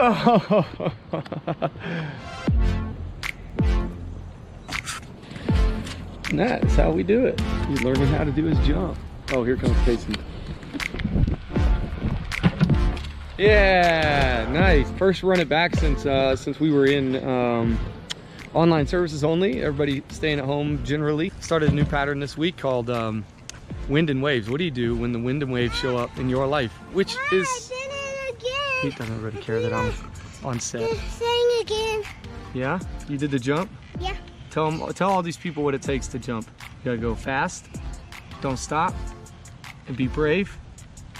Oh. That's how we do it. He's learning how to do his jump. Oh, here comes Jason. Yeah, nice. First run it back since we were in online services only. Everybody staying at home generally. Started a new pattern this week called wind and waves. What do you do when the wind and waves show up in your life? Which is... I did it again. He doesn't really care that I'm on set. Saying again. Yeah? You did the jump? Yeah. Tell all these people what it takes to jump. You gotta go fast, don't stop, and be brave,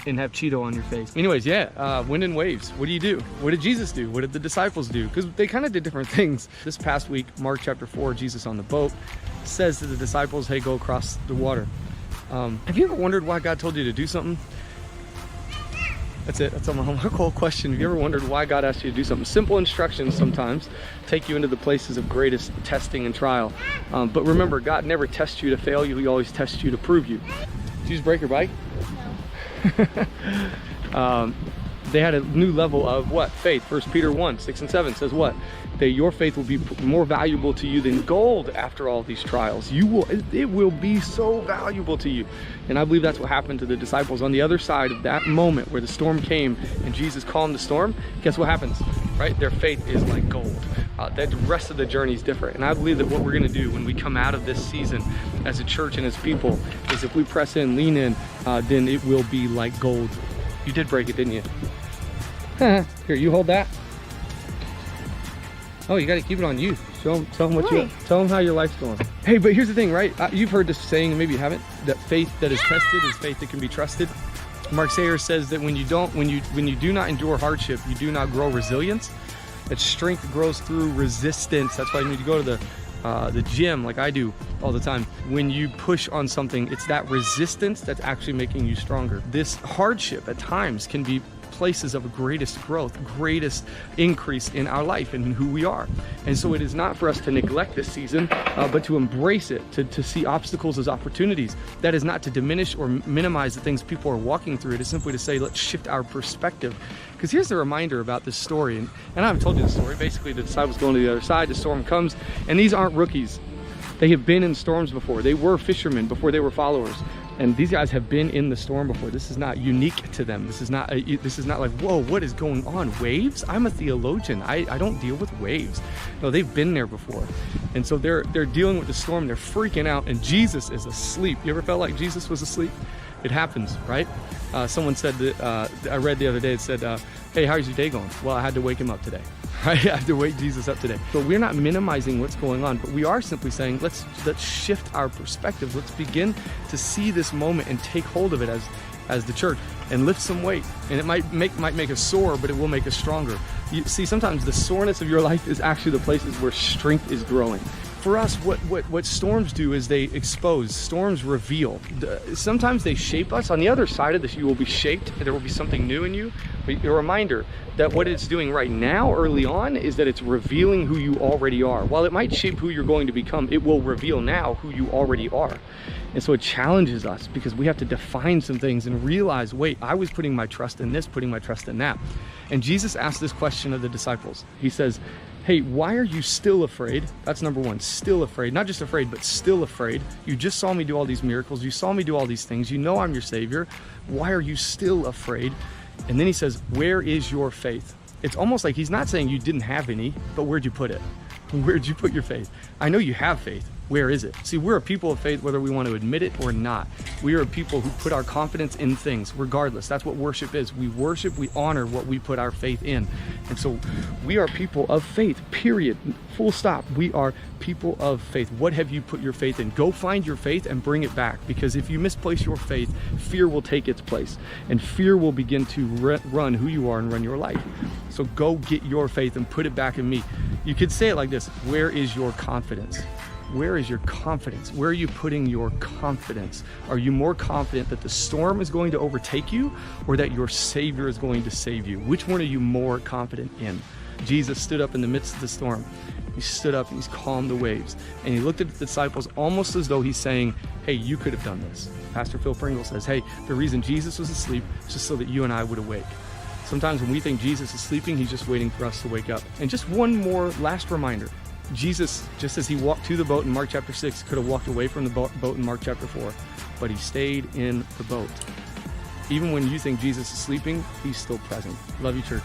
and have Cheeto on your face. Anyways, yeah, wind and waves. What do? What did Jesus do? What did the disciples do? Because they kind of did different things. This past week, Mark chapter 4, Jesus on the boat, says to the disciples, hey, go across the water. Have you ever wondered why God told you to do something? That's it. That's my whole question. Have you ever wondered why God asked you to do something? Simple instructions sometimes take you into the places of greatest testing and trial. But remember, God never tests you to fail you. He always tests you to prove you. Did you just break your bike? No. They had a new level of what? Faith. 1 Peter 1, 6 and 7 says what? That your faith will be more valuable to you than gold after all these trials. It will be so valuable to you. And I believe that's what happened to the disciples. On the other side of that moment where the storm came and Jesus calmed the storm, guess what happens, right? Their faith is like gold. The rest of the journey is different. And I believe that what we're gonna do when we come out of this season as a church and as people is if we press in, lean in, then it will be like gold. You did break it, didn't you? Here, you hold that. Oh, you got to keep it on you. Tell them how your life's going. Hey, but here's the thing, right? You've heard this saying, and maybe you haven't, that faith that is tested is faith that can be trusted. Mark Sayers says that when you do not endure hardship, you do not grow resilience. That strength grows through resistance. That's why you need to go to the gym like I do all the time. When you push on something, it's that resistance that's actually making you stronger. This hardship at times can be places of greatest growth, greatest increase in our life and in who we are. And so it is not for us to neglect this season, but to embrace it, to see obstacles as opportunities. That is not to diminish or minimize the things people are walking through. It is simply to say, let's shift our perspective. Because here's the reminder about this story, and I've told you the story. Basically, the disciples going to the other side, the storm comes, and these aren't rookies. They have been in storms before. They were fishermen before they were followers. And these guys have been in the storm before. This is not unique to them. This is not like, whoa, what is going on? Waves? I'm a theologian. I don't deal with waves. No, they've been there before. And so they're dealing with the storm. They're freaking out, and Jesus is asleep. You ever felt like Jesus was asleep? It happens, right? Someone said that, I read the other day, it said, hey, how's your day going? Well, I had to wake him up today. Right? I have to wake Jesus up today. But we're not minimizing what's going on, but we are simply saying, let's shift our perspective. Let's begin to see this moment and take hold of it as the church and lift some weight. And it might make us sore, but it will make us stronger. You see, sometimes the soreness of your life is actually the places where strength is growing. For us, what storms do is they expose, storms reveal. Sometimes they shape us. On the other side of this, you will be shaped, and there will be something new in you. But a reminder that what it's doing right now, early on, is that it's revealing who you already are. While it might shape who you're going to become, it will reveal now who you already are. And so it challenges us because we have to define some things and realize, wait, I was putting my trust in this, putting my trust in that. And Jesus asked this question of the disciples. He says, hey, why are you still afraid? That's number one, still afraid. Not just afraid, but still afraid. You just saw me do all these miracles. You saw me do all these things. You know I'm your Savior. Why are you still afraid? And then he says, where is your faith? It's almost like he's not saying you didn't have any, but where'd you put it? Where'd you put your faith? I know you have faith. Where is it? See, we're a people of faith whether we want to admit it or not. We are a people who put our confidence in things regardless. That's what worship is. We worship, we honor what we put our faith in. And so we are people of faith, period. Full stop. We are people of faith. What have you put your faith in? Go find your faith and bring it back, because if you misplace your faith, fear will take its place, and fear will begin to run who you are and run your life. So go get your faith and put it back in me. You could say it like this: where is your confidence? Where is your confidence? Where are you putting your confidence? Are you more confident that the storm is going to overtake you, or that your Savior is going to save you? Which one are you more confident in? Jesus stood up in the midst of the storm. He stood up and he's calmed the waves. And he looked at the disciples almost as though he's saying, hey, you could have done this. Pastor Phil Pringle says, hey, the reason Jesus was asleep is just so that you and I would awake. Sometimes when we think Jesus is sleeping, he's just waiting for us to wake up. And just one more last reminder. Jesus, just as he walked to the boat in Mark chapter 6, could have walked away from the boat in Mark chapter 4, but he stayed in the boat. Even when you think Jesus is sleeping, he's still present. Love you, church.